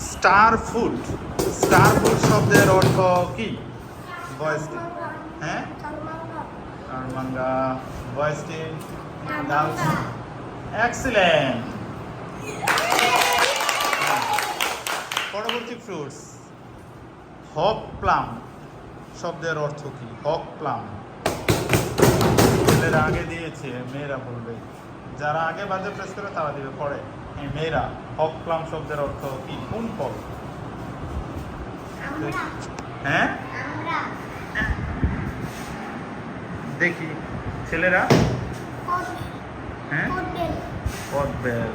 Star food. Star food শব্দের অর্থ কি? Boys team. হ্যাঁ, কারমাঙ্গা। Boys team. এক্সিলেন্ট। পরবর্তী ফ্রুটস, হক প্লাম শব্দের অর্থ কি? হক প্লাম। ছেলেরা আগে দিয়েছে, মেয়েরা বলবে। যারা আগে বাজে প্রেস করে তারা দিবে পরে। মেয়েরা, হক প্লাম শব্দের অর্থ কি? কোন ফল? হ্যাঁ, দেখি ছেলেরা। হ্যাঁ, কদবেল।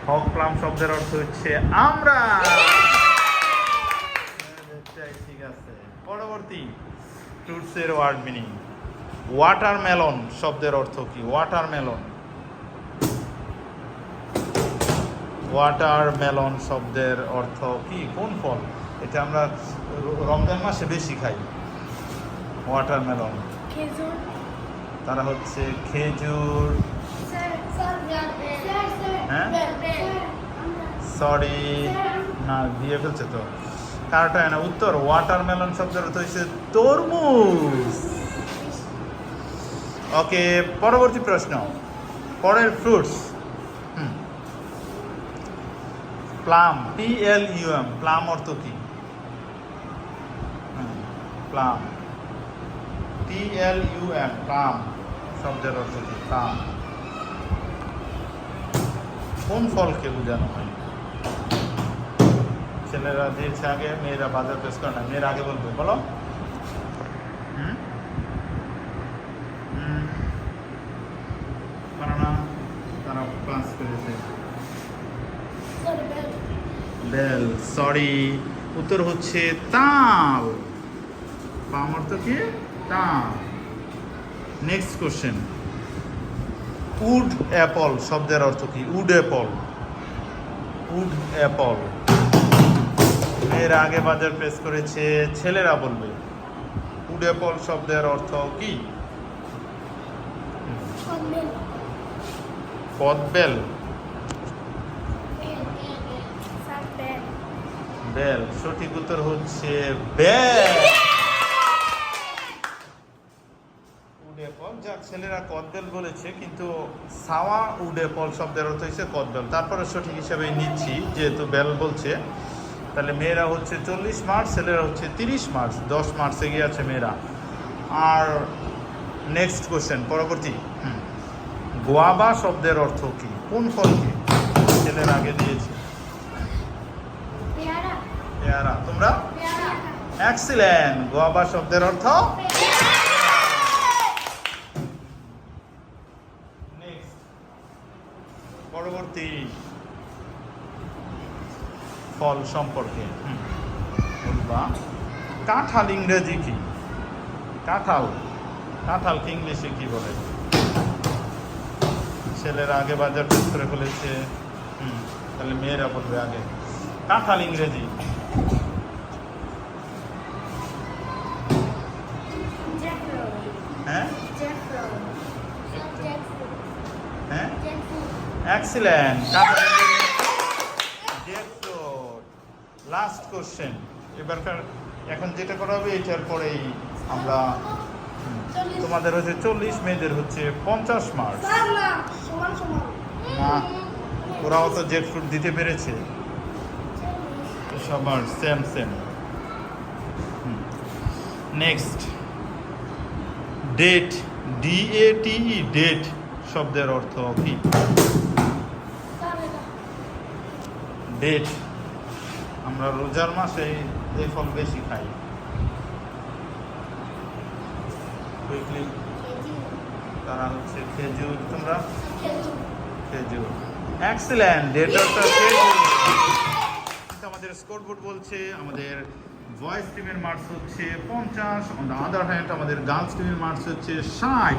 হক প্লাম শব্দের অর্থ হচ্ছে আমরা। ঠিক আছে। পরবর্তী ফ্রুটসের ওয়ার্ড মিনিং, ওয়াটারমেলন শব্দের অর্থ কি? ওয়াটারমেলন। ওয়াটারমেলন শব্দের অর্থ কি? কোন ফল? এটা আমরা রমজান মাসে বেশি খাই। ওয়াটারমেলন। তারা হচ্ছে খেজুর। হ্যাঁ, সরি, না দিয়ে ফেলছে তো, কারটা না। উত্তর, ওয়াটারমেলন শব্দের অর্থ হচ্ছে তরমুজ। ওকে, পরবর্তী প্রশ্ন, পরের ফ্রুটস। প্লাম, PLUM, প্লাম অর্থ কি? প্লাম, PLUM, প্লাম শব্দের অর্থ কি? প্লাম কোন ফলকে বোঝানো হয়? ছেলেরা দিয়েছে আগে, মেয়েরা বাজার পেশ করে না। মেয়েরা আগে বলবে, বলো। না, তারা ক্লাস করেছে। বেল, সরি, উত্তর হচ্ছে তাল। পাম অর্থ কি? তাল। নেক্সট কোশ্চেন, উড অ্যাপল শব্দের অর্থ কি? Would Apple. Would Apple. মেয়েরা আগে বাজার প্রেস করেছে, ছেলেরা বলবে। উড অ্যাপল শব্দের অর্থ কি? কদবেল। বেল, সঠিক উত্তর হচ্ছে বেল। উড অ্যাপল, যা ছেলেরা কদবেল বলেছে, কিন্তু সাওয়া উড অ্যাপল শব্দের অর্থ হচ্ছে কদবেল। তারপরে সঠিক হিসেবে নিচ্ছি, যেহেতু বেল বলছে। তাহলে মেয়েরা হচ্ছে 40 মার্চ, ছেলেরা হচ্ছে 30 মার্চ। 10 মার্চ এগিয়ে আছে মেয়েরা। আর নেক্সট কোশ্চেন, পরবর্তী, গোয়াবা শব্দের অর্থ কি? কোন ফলকে? ছেলেরা আগে দিয়েছে। পেয়ারা। তোমরা? এক্সিলেন্ট। গোয়াবা শব্দের অর্থ। নেক্সট, পরবর্তী ফল সম্পর্কে বলবা। কাঁঠাল ইংরেজি কি? কাঁঠাল, কাঁঠালকে ইংলিশে কি বলে? ছেলেরা আগে বাজার পেশ করে ফেলেছে। তাহলে মেয়েরা বলবে আগে। কাঁঠাল ইংরেজি। হ্যাঁ, হ্যাঁ, এক্সিলেন্ট। কাঁঠাল জ্যাকফ্রুট। লাস্ট কোশ্চেন, এবারকার এখন যেটা করা হবে এটার পরেই আমরা, তোমাদের হচ্ছে 40, মেয়েদের হচ্ছে 50 মার্চ। না, ওরাও তো জ্যাকফ্রুট দিতে পেরেছে। সবার same same. Next, date, DATE, date শব্দের অর্থ কি? ডেট, আমরা রোজার মাসে এই ফল বেশি খাই। কুইকলি, তারা হচ্ছে খেজুর। তোমরা? খেজুর। এক্সিলেন্ট। ডেট অর্থ খেজুর। আমাদের স্কোরবোর্ড বলছে আমাদের বয়েজ টিমের মার্কস হচ্ছে 50, অন দ্য আদার হ্যান্ড আমাদের গার্লস টিমের মার্কস হচ্ছে 60।